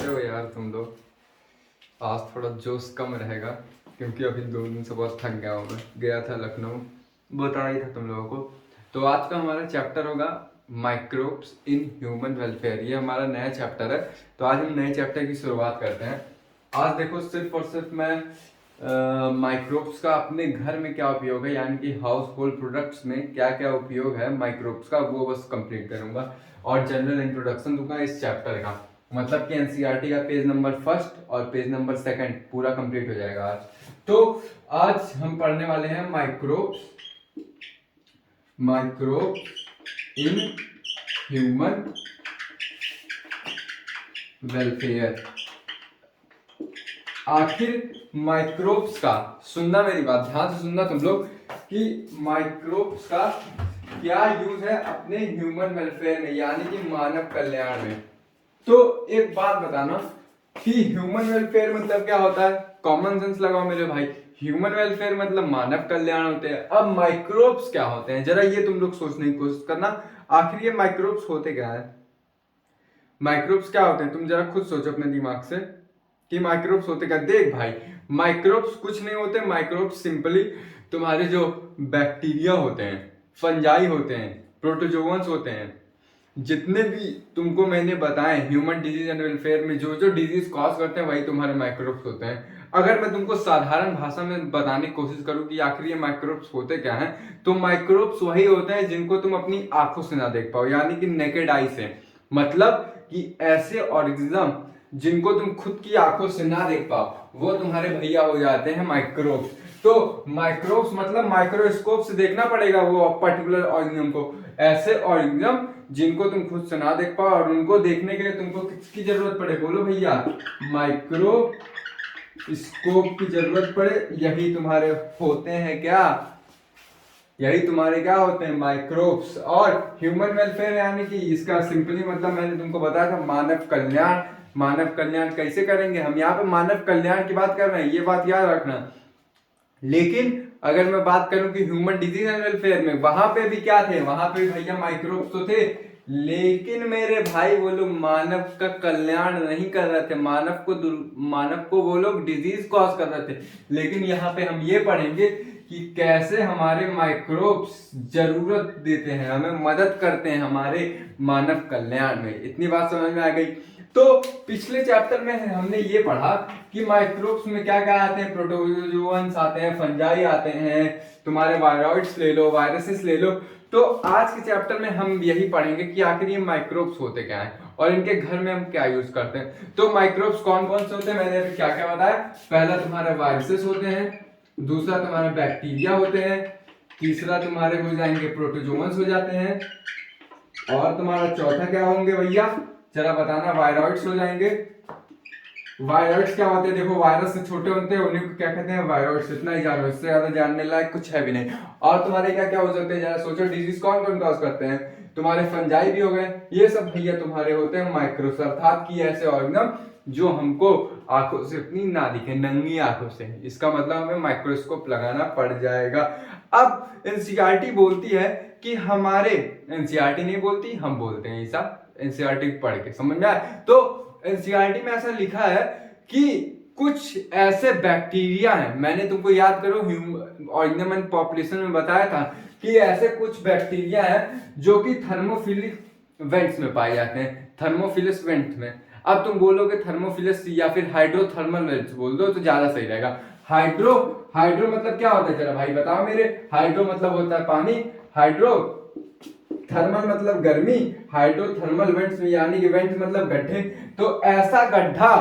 कैसे हो यार तुम लोग। आज थोड़ा जोश कम रहेगा क्योंकि अभी 2 दिन से बहुत थक गया हूँ। मैं गया था लखनऊ, बता ही था तुम लोगों को। तो आज का हमारा चैप्टर होगा माइक्रोब्स इन ह्यूमन वेलफेयर। ये हमारा नया चैप्टर है। तो आज हम नए चैप्टर की शुरुआत करते हैं। आज देखो सिर्फ और सिर्फ मैं माइक्रोब्स का अपने घर में क्या उपयोग है, यानी कि हाउस होल्ड प्रोडक्ट्स में क्या क्या उपयोग है माइक्रोब्स का, वो बस कंप्लीट करूंगा और जनरल इंट्रोडक्शन दूंगा इस चैप्टर का। मतलब कि एनसीईआरटी का पेज नंबर 1 और पेज नंबर 2 पूरा कंप्लीट हो जाएगा आज। तो आज हम पढ़ने वाले हैं माइक्रोब्स इन ह्यूमन वेलफेयर। आखिर माइक्रोब्स का, सुनना मेरी बात ध्यान से सुनना तुम लोग, कि माइक्रोब्स का क्या यूज है अपने ह्यूमन वेलफेयर में, यानी कि मानव कल्याण में। तो एक बात बताना कि ह्यूमन वेलफेयर मतलब क्या होता है। कॉमन सेंस लगाओ मेरे भाई। ह्यूमन वेलफेयर मतलब मानव कल्याण होते हैं। अब माइक्रोब्स क्या होते हैं, जरा ये तुम लोग सोचने की कोशिश करना। आखिर ये माइक्रोब्स होते क्या है, माइक्रोब्स क्या होते हैं, तुम जरा खुद सोचो अपने दिमाग से कि माइक्रोब्स होते क्या। देख भाई, माइक्रोब्स कुछ नहीं होते। माइक्रोब्स सिंपली तुम्हारे जो बैक्टीरिया होते हैं, फंजाई होते हैं, प्रोटोजोअन्स होते हैं, जितने भी तुमको मैंने बताए ह्यूमन डिजीज एंड वेलफेयर में जो जो डिजीज कॉज करते हैं, वही तुम्हारे माइक्रोब्स होते हैं। अगर मैं तुमको साधारण भाषा में बताने की कोशिश करूं कि आखिर ये माइक्रोब्स होते क्या हैं, तो माइक्रोब्स वही होते हैं जिनको तुम अपनी आंखों से ना देख पाओ, यानी कि नेकेड आई से। मतलब कि ऐसे ऑर्गेनिज्म जिनको तुम खुद की आंखों से ना देख पाओ, वो तुम्हारे भैया हो जाते हैं माइक्रोब्स। तो माइक्रोब्स मतलब माइक्रोस्कोप से देखना पड़ेगा वो पर्टिकुलर ऑर्गेनिज्म को। ऐसे ऑर्गेनिज्म जिनको तुम खुद से ना देख पाओ, और उनको देखने के लिए तुमको किसकी जरूरत पड़े, बोलो भैया, माइक्रोस्कोप की जरूरत पड़े। यही तुम्हारे होते हैं क्या, यही तुम्हारे क्या होते हैं, माइक्रोब्स। और ह्यूमन वेलफेयर यानी कि इसका सिंपली मतलब मैंने तुमको बताया था, मानव कल्याण। मानव कल्याण कैसे करेंगे, हम यहाँ पे मानव कल्याण की बात कर रहे हैं, ये बात याद रखना। लेकिन अगर मैं बात करूं कि ह्यूमन डिजीज एंड वेलफेयर में, वहां पे भी क्या थे, वहां पे भैया माइक्रोब्स तो थे, लेकिन मेरे भाई वो लोग मानव का कल्याण नहीं कर रहे थे, मानव को वो लोग डिजीज कॉज कर रहे थे। लेकिन यहाँ पे हम ये पढ़ेंगे कि कैसे हमारे माइक्रोब्स जरूरत देते हैं, हमें मदद करते हैं हमारे मानव कल्याण में। इतनी बात समझ में आ गई। तो पिछले चैप्टर में हमने ये पढ़ा कि माइक्रोब्स में क्या क्या आते हैं, प्रोटोजोअन्स आते हैं, फंजाई आते हैं, तुम्हारे वायरॉइड्स ले लो, वायरसेस ले लो। तो आज के चैप्टर में हम यही पढ़ेंगे कि आखिर ये माइक्रोब्स होते क्या हैं और इनके घर में हम क्या यूज करते हैं। तो माइक्रोब्स कौन कौन से होते हैं, मैंने अभी क्या क्या बताया। पहला तुम्हारे वायरसेस होते हैं, दूसरा तुम्हारे बैक्टीरिया होते हैं, तीसरा तुम्हारे हो जाएंगे प्रोटोजोअन्स हो जाते हैं, और तुम्हारा चौथा क्या होंगे भैया, जरा बताना, वायरॉइड्स हो जाएंगे। वायरॉइड्स क्या होते हैं, देखो वायरस से छोटे होते हैं उन्हीं को क्या कहते हैं, वायरॉइड्स। इतना ही जानो, इससे ज्यादा जानने लायक कुछ है भी नहीं। और तुम्हारे क्या क्या हो सकते हैं, जरा सोचो, डिजीज कौन कौन कॉज करते हैं, तुम्हारे फंजाई भी हो गए। ये सब भैया तुम्हारे होते हैं माइक्रोब्स, अर्थात कि ऐसे ऑर्गेनिज्म जो हमको आंखों से इतनी ना दिखे, नंगी आंखों से। इसका मतलब हमें माइक्रोस्कोप लगाना पड़ जाएगा। अब एनसीईआरटी बोलती है कि हमारे, एनसीईआरटी नहीं बोलती, हम बोलते हैं ऐसा, एनसीईआरटी पढ़ के समझ में आए। तो एनसीईआरटी में ऐसा लिखा है कि कुछ ऐसे बैक्टीरिया हैं, मैंने तुमको याद करो ऑर्गेनिज्म एंड पॉपुलेशन में बताया था कि ऐसे कुछ बैक्टीरिया हैं जो कि थर्मोफिलिक वेंट्स में पाए जाते हैं, थर्मोफिलस वेंट में। अब तुम बोलोगे थर्मोफिलस या फिर हाइड्रोथर्मल वेंट्स बोल दो तो ज्यादा सही रहेगा। हाइड्रो हाइड्रो मतलब क्या होता है, जरा भाई बताओ मेरे। हाइड्रो मतलब होता है पानी, हाइड्रो थर्मल मतलब गर्मी, हाइड्रोथर्मल वेंट्स में यानी कि वेंट्स मतलब गड्ढे। तो ऐसा गड्ढा,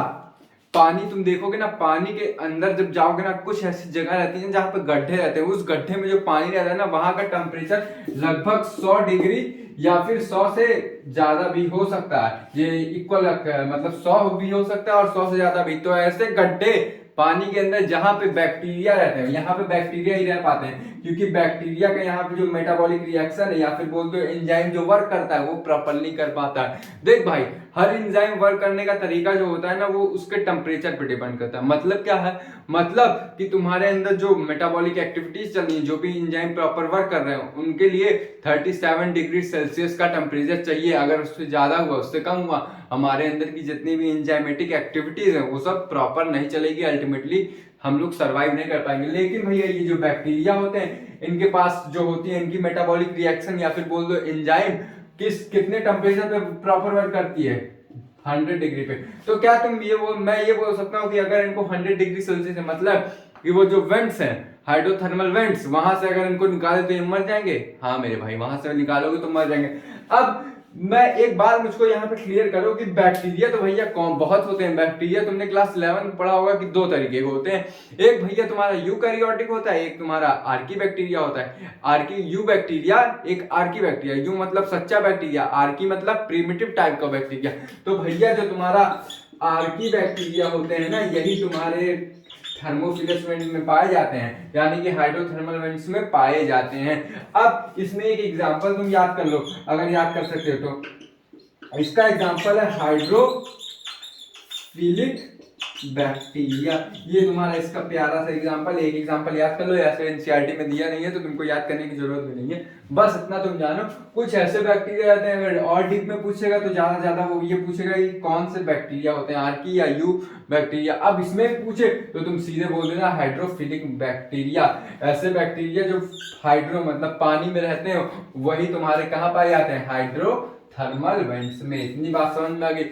पानी तुम देखोगे ना, पानी के अंदर जब जाओगे ना, कुछ ऐसी जगह रहती है जहां पे गड्ढे रहते हैं। उस गड्ढे में जो पानी रहता है ना, वहां का टेम्परेचर लगभग 100 डिग्री या फिर 100 से ज्यादा भी हो सकता है। ये इक्वल मतलब 100 भी हो सकता है और 100 से ज्यादा भी। तो ऐसे गड्ढे पानी के अंदर जहां पे बैक्टीरिया रहते हैं, यहाँ पे बैक्टीरिया ही रह पाते हैं, क्योंकि बैक्टीरिया का यहाँ पे जो मेटाबॉलिक रिएक्शन है या फिर बोल दो एंजाइम जो वर्क करता है वो प्रॉपरली कर पाता है। देख भाई, हर एंजाइम वर्क करने का तरीका जो होता है ना वो उसके टेम्परेचर पे डिपेंड करता है। मतलब क्या है, मतलब कि तुम्हारे अंदर जो मेटाबॉलिक एक्टिविटीज चल रही है, जो भी एंजाइम प्रॉपर वर्क कर रहे हैं उनके लिए 37 डिग्री सेल्सियस का टेम्परेचर चाहिए। अगर उससे ज्यादा हुआ, उससे कम हुआ, हमारे अंदर की जितनी भी एंजाइमेटिक एक्टिविटीज है वो सब प्रॉपर नहीं चलेगी, अल्टीमेटली हम लोग सर्वाइव नहीं कर पाएंगे। लेकिन भैया ये जो बैक्टीरिया होते हैं इनके पास जो होती है इनकी मेटाबॉलिक रिएक्शन या फिर बोल दो एंजाइम कितने टेम्परेचर पे प्रॉपर वर्क करती है, 100 डिग्री पे। तो क्या तुम मैं ये बोल सकता हूँ कि अगर इनको 100 डिग्री सेल्सियस है, मतलब कि वो जो वेंट्स हैं हाइड्रोथर्मल वेंट्स, वहां से अगर इनको निकाले तो ये मर जाएंगे? हाँ मेरे भाई, वहां से निकालोगे तो मर जाएंगे। अब मैं एक बात मुझको यहाँ पे क्लियर करो कि बैक्टीरिया तो भैया कौन बहुत होते हैं। बैक्टीरिया तुमने क्लास 11 में पढ़ा होगा कि दो तरीके के होते हैं। एक भैया तुम्हारा यूकैरियोटिक होता है, एक तुम्हारा आर्की बैक्टीरिया होता है। आर्की यू बैक्टीरिया, एक आर्की बैक्टीरिया। यू मतलब सच्चा बैक्टीरिया, आर्की मतलब प्रिमिटिव टाइप का बैक्टीरिया। तो भैया जो तुम्हारा आर्की बैक्टीरिया होते हैं ना, यही तुम्हारे थर्मोफिलस वेंट में पाए जाते हैं, यानी कि हाइड्रोथर्मल वेंट्स में पाए जाते हैं। अब इसमें एक एग्जांपल तुम याद कर लो, अगर याद कर सकते हो तो। इसका एग्जांपल है हाइड्रोफिलिक बैक्टीरिया। ये तुम्हारा इसका प्यारा सा एग्जांपल, एक एग्जांपल याद कर लो। ऐसे एनसीईआरटी में दिया नहीं है तो तुमको याद करने की जरूरत भी नहीं है, बस इतना तुम जानो। कुछ ऐसे बैक्टीरिया रहते हैं, अगर और डीप में पूछेगा तो ज्यादा वो ये पूछेगा कि कौन से बैक्टीरिया होते हैं, आर्की या यू बैक्टीरिया। अब इसमें पूछे तो तुम सीधे बोल देना हाइड्रोफिलिक बैक्टीरिया। ऐसे बैक्टीरिया जो हाइड्रो मतलब पानी में रहते हैं, वही तुम्हारे कहाँ पाए जाते हैं, हाइड्रोथर्मल वेंट्स में। इतनी बात समझ में आ गई।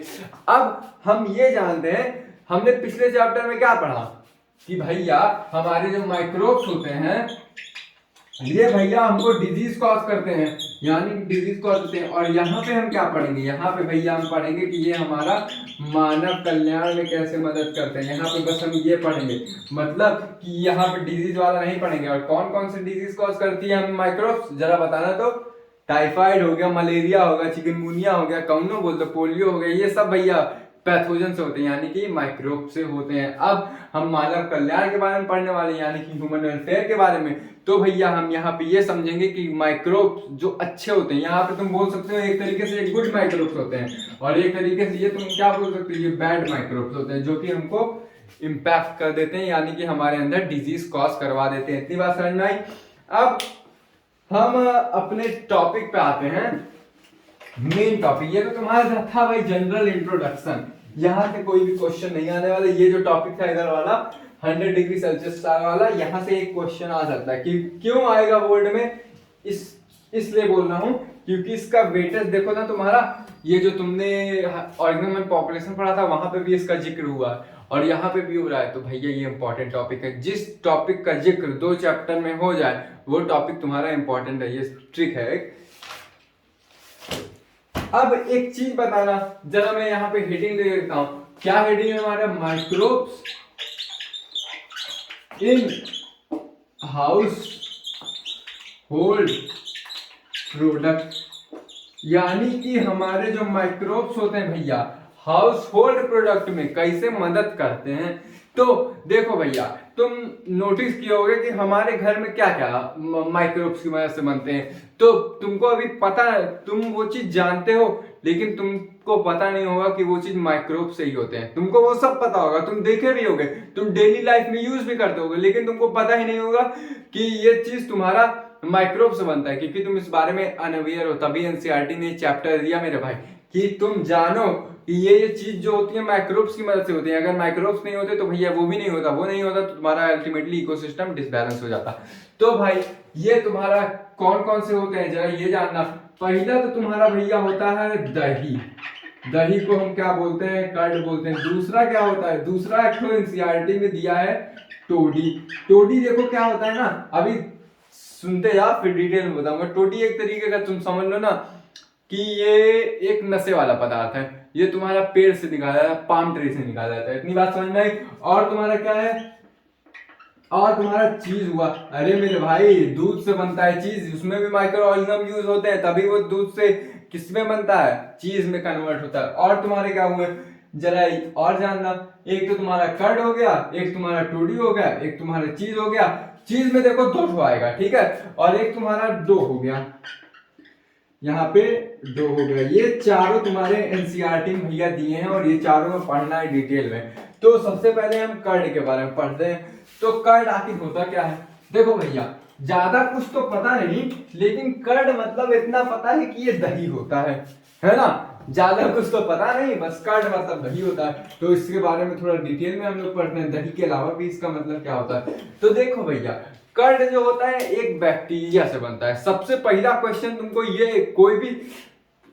अब हम ये जानते हैं, हमने पिछले चैप्टर में क्या पढ़ा कि भैया हमारे जो माइक्रोब्स होते हैं ये भैया हमको डिजीज कॉज करते हैं, यानी डिजीज कॉज होते हैं। और यहाँ पे हम क्या पढ़ेंगे, यहाँ पे भैया हम पढ़ेंगे कि ये हमारा मानव कल्याण में कैसे मदद करते हैं। यहाँ पे बस हम ये पढ़ेंगे, मतलब कि यहाँ पे डिजीज वाला नहीं पढ़ेंगे। और कौन कौन से डिजीज कॉज करती है हम माइक्रोब्स, जरा बताना तो। टाइफाइड हो गया, मलेरिया हो गया, चिकनगुनिया हो गया, कौनो बोल दो, पोलियो हो गया, ये सब भैया पैथोजन से होते हैं, यानी कि माइक्रोब से होते हैं। अब हम मानव कल्याण के बारे में पढ़ने वाले हैं, यानी कि ह्यूमन वेलफेयर के बारे में। तो भैया हम यहाँ पे ये समझेंगे कि माइक्रोब जो अच्छे होते हैं, यहाँ पे तुम बोल सकते हो एक तरीके से ये गुड माइक्रोब्स होते हैं, और एक तरीके से ये तुम क्या बोल सकते हो, ये बैड माइक्रोब्स होते हैं, जो कि हमको इम्पैक्ट कर देते हैं, यानी कि हमारे अंदर डिजीज कॉज करवा देते हैं। इतनी बात समझ में आई। अब हम अपने टॉपिक पे आते हैं, मेन टॉपिक। ये तो तुम्हारा था भाई जनरल इंट्रोडक्शन, यहाँ से कोई भी क्वेश्चन नहीं आने वाला। ये जो टॉपिक था इधर वाला 100 डिग्री सेल्सियस वाला, यहाँ से एक क्वेश्चन आ सकता है कि क्यों आएगा बोर्ड में, इसलिए बोल रहा हूँ क्योंकि इसका वेटेज देखो ना तुम्हारा, ये जो तुमने ऑर्गेनिज्म पॉपुलेशन पढ़ा था वहां पे भी इसका जिक्र हुआ और यहाँ पे भी हो रहा है। तो भैया ये इंपॉर्टेंट टॉपिक है, जिस टॉपिक का जिक्र 2 चैप्टर में हो जाए वो टॉपिक तुम्हारा इंपॉर्टेंट है, ये ट्रिक है। अब एक चीज बताना जरा, मैं यहाँ पे हेडिंग दे देता हूं। क्या हेडिंग है हमारा, microbes in house hold product, यानी कि हमारे जो माइक्रोब्स होते हैं भैया हाउस होल्ड प्रोडक्ट में कैसे मदद करते हैं। तो देखो भैया, तुम नोटिस किए होगे कि हमारे घर में क्या क्या माइक्रोब्स की मदद से बनते हैं। तो तुमको अभी पता है, तुम वो चीज जानते हो, लेकिन तुमको पता नहीं होगा कि वो चीज माइक्रोब से ही होते हैं। तुमको वो सब पता होगा, तुम देखे भी होगे, तुम डेली लाइफ में यूज भी करते होगे, लेकिन तुमको पता ही नहीं होगा कि ये चीज तुम्हारा माइक्रोब से बनता है, क्योंकि तुम इस बारे में अनअवेयर हो। तभी एनसीईआरटी ने चैप्टर दिया मेरे भाई कि तुम जानो कि ये चीज जो होती है माइक्रोब्स की मदद से होती है। अगर माइक्रोब्स नहीं होते तो भैया वो भी नहीं होता, वो नहीं होता तो तुम्हारा अल्टीमेटली इकोसिस्टम डिसबैलेंस हो जाता। तो भाई ये तुम्हारा कौन कौन से होते हैं जरा ये जानना। पहला तो तुम्हारा भैया होता है दही, दही को हम क्या बोलते हैं, कर्ड बोलते हैं। दूसरा क्या होता है, दूसरा एनसीईआरटी में दिया है टोडी। टोडी देखो क्या होता है ना, अभी सुनते जा फिर डिटेल में बताऊंगा। टोडी एक तरीके का तुम समझ लो ना कि ये एक नशे वाला पदार्थ है, ये तुम्हारा पेड़ से निकाला जाता है, पाम ट्री से निकाला जाता है। इतनी बात समझ में आई। और तुम्हारा क्या है, और तुम्हारा चीज हुआ। अरे मेरे भाई दूध से बनता है चीज, उसमें भी माइक्रो ऑर्गेनिज्म यूज होते हैं, तभी वो दूध से किसमें बनता है, चीज में कन्वर्ट होता है। और तुम्हारे क्या हुए जरा और जानना, एक तो तुम्हारा कर्ड हो गया, एक तुम्हारा टोडी हो गया, एक तुम्हारा चीज हो गया। चीज में देखो 2 आएगा, ठीक है, और एक तुम्हारा 2 हो गया, यहाँ पे 2 हो गया। ये चारों तुम्हारे एनसीईआरटी में भैया दिए हैं और ये चारों में पढ़ना है डिटेल में। तो सबसे पहले हम कर्ड के बारे में पढ़ते हैं। तो कर्ड आखिर होता क्या है? देखो भैया, ज्यादा कुछ तो पता नहीं, लेकिन कर्ड मतलब इतना पता है कि ये दही होता है ना? ज्यादा कुछ तो पता नहीं, बस कर्ड मतलब दही होता है। तो इसके बारे में थोड़ा डिटेल में हम लोग पढ़ते हैं, दही के अलावा भी इसका मतलब क्या होता है। तो देखो भैया, कर्ड जो होता है एक बैक्टीरिया से बनता है। सबसे पहला क्वेश्चन तुमको ये, कोई भी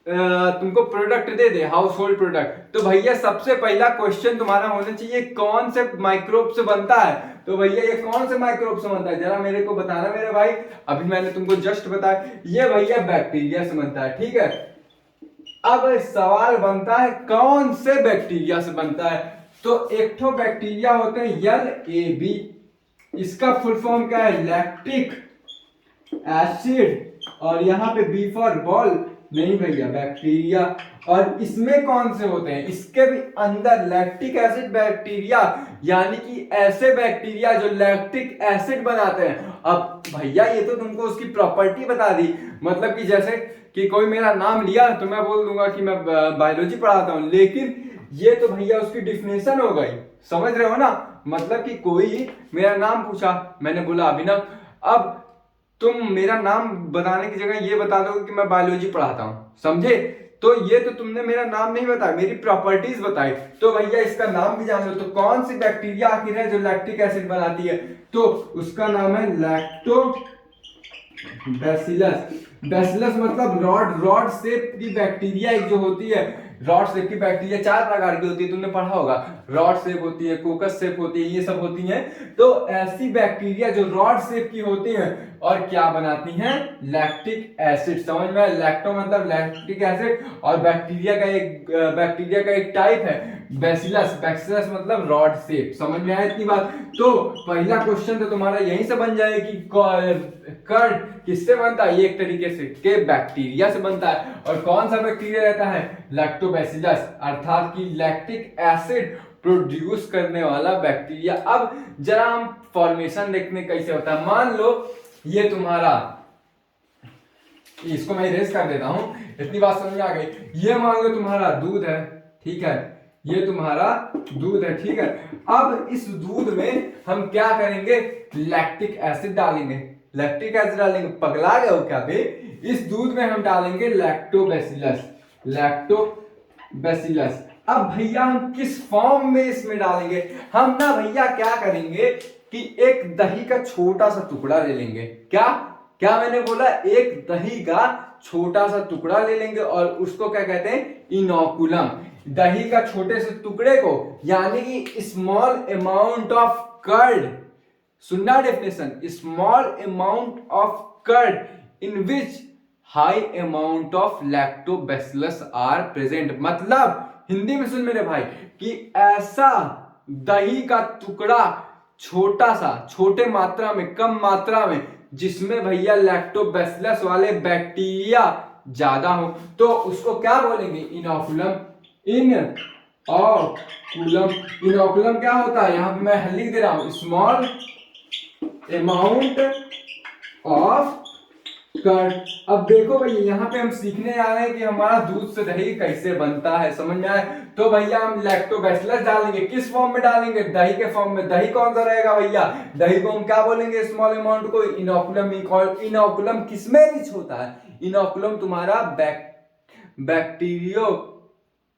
तुमको प्रोडक्ट दे दे, हाउस होल्ड प्रोडक्ट, तो भैया सबसे पहला क्वेश्चन तुम्हारा होना चाहिए कौन से माइक्रोब से बनता है। तो भैया ये कौन से माइक्रोब से बनता है, जरा मेरे को बताना मेरे भाई। अभी मैंने तुमको जस्ट बताया, ये भैया बैक्टीरिया से बनता है, ठीक है। अब सवाल बनता है कौन से बैक्टीरिया से बनता है। तो एक तो बैक्टीरिया होते हैं LAB, इसका फुल फॉर्म क्या है? लैक्टिक एसिड, और यहाँ पे बी फॉर बॉल, नहीं भैया बैक्टीरिया। और इसमें कौन से होते हैं? इसके भी अंदर लैक्टिक एसिड बैक्टीरिया, यानी कि ऐसे बैक्टीरिया जो लैक्टिक एसिड बनाते हैं। अब भैया ये तो तुमको उसकी प्रॉपर्टी बता दी, मतलब कि जैसे कि कोई मेरा नाम लिया तो मैं बोल दूंगा कि मैं बायोलॉजी पढ़ाता हूँ, लेकिन ये तो भैया उसकी डिफिनेशन हो गई, समझ रहे हो ना? मतलब कि कोई मेरा नाम पूछा, मैंने बोला अभिनव, अब तुम मेरा नाम बताने की जगह ये बता दोगे कि मैं बायोलॉजी पढ़ाता हूँ, समझे? तो ये तो तुमने मेरा नाम नहीं बताया, मेरी प्रॉपर्टीज बताई। तो भैया इसका नाम भी जान लो। तो कौन सी बैक्टीरिया आखिर है जो लैक्टिक एसिड बनाती है? तो उसका नाम है लैक्टोबैसिलस। बैसिलस मतलब रॉड शेप की बैक्टीरिया एक जो होती है, रॉड शेप की बैक्टीरिया 4 प्रकार की होती है, तुमने पढ़ा होगा। रॉड शेप होती है, कोकस शेप होती है, ये सब होती हैं। तो ऐसी बैक्टीरिया जो रॉड शेप की होती हैं और क्या बनाती हैं? Lactic acid. समझ में? लैक्टो मतलब लैक्टिक एसिड, और बैक्टीरिया का एक टाइप है बैसिलस। बैसिलस मतलब रॉड शेप। समझ में आया इतनी बात? तो पहला क्वेश्चन तो तुम्हारा यहीं से बन जाए कि कर्ड किससे बनता है? ये एक तरीके से के बैक्टीरिया से बनता है। और कौन सा बैक्टीरिया रहता है? लैक्टोबैसिलस, अर्थात कि लैक्टिक एसिड प्रोड्यूस करने वाला बैक्टीरिया। अब जरा हम फॉर्मेशन देखने कैसे होता है। मान लो ये तुम्हारा, इसको मैं इरेज कर देता हूं, इतनी बात समझ में आ गई। ये मान लो तुम्हारा दूध है, ठीक है, ये तुम्हारा दूध है, ठीक है। अब इस दूध में हम क्या करेंगे? लैक्टिक एसिड डालेंगे। लैक्टिक एसिड डालेंगे, पगला गए हो क्या बे? इस दूध में हम डालेंगे लैक्टोबैसिलस। लैक्टोबैसिलस। अब भैया हम किस फॉर्म में इसमें डालेंगे? हम ना भैया क्या करेंगे कि एक दही का छोटा सा टुकड़ा ले लेंगे। क्या क्या मैंने बोला? एक दही का छोटा सा टुकड़ा ले लेंगे और उसको क्या कहते हैं? इनोकुलम। दही का छोटे से टुकड़े को, यानी कि स्मॉल अमाउंट ऑफ कर्ड, सुनना definition, small amount of curd in which high amount of lactobacillus are present. मतलब हिंदी में सुन मेरे भाई, कि ऐसा दही का टुकड़ा छोटा सा, छोटे मात्रा में, कम मात्रा में, जिसमें भैया लैक्टोबैसिलस वाले बैक्टीरिया ज्यादा हो, तो उसको क्या बोलेंगे? इनोकुलम। इनोकुलम। इनोकुलम क्या होता है? यहां पे मैं लिख दे रहा हूं, स्मॉल अमाउंट ऑफ कर्ड। अब देखो भैया, यहाँ पे हम सीखने आ रहे हैं कि हमारा दूध से दही कैसे बनता है, समझ में आए? तो भैया हम लैक्टोबैसिलस डालेंगे। किस फॉर्म में डालेंगे? दही के फॉर्म में। दही कौन सा रहेगा भैया? दही को हम क्या बोलेंगे? स्मॉल अमाउंट को इनोकुलम। इनोकुलम किसमें रिच होता है? इनोकुलम तुम्हारा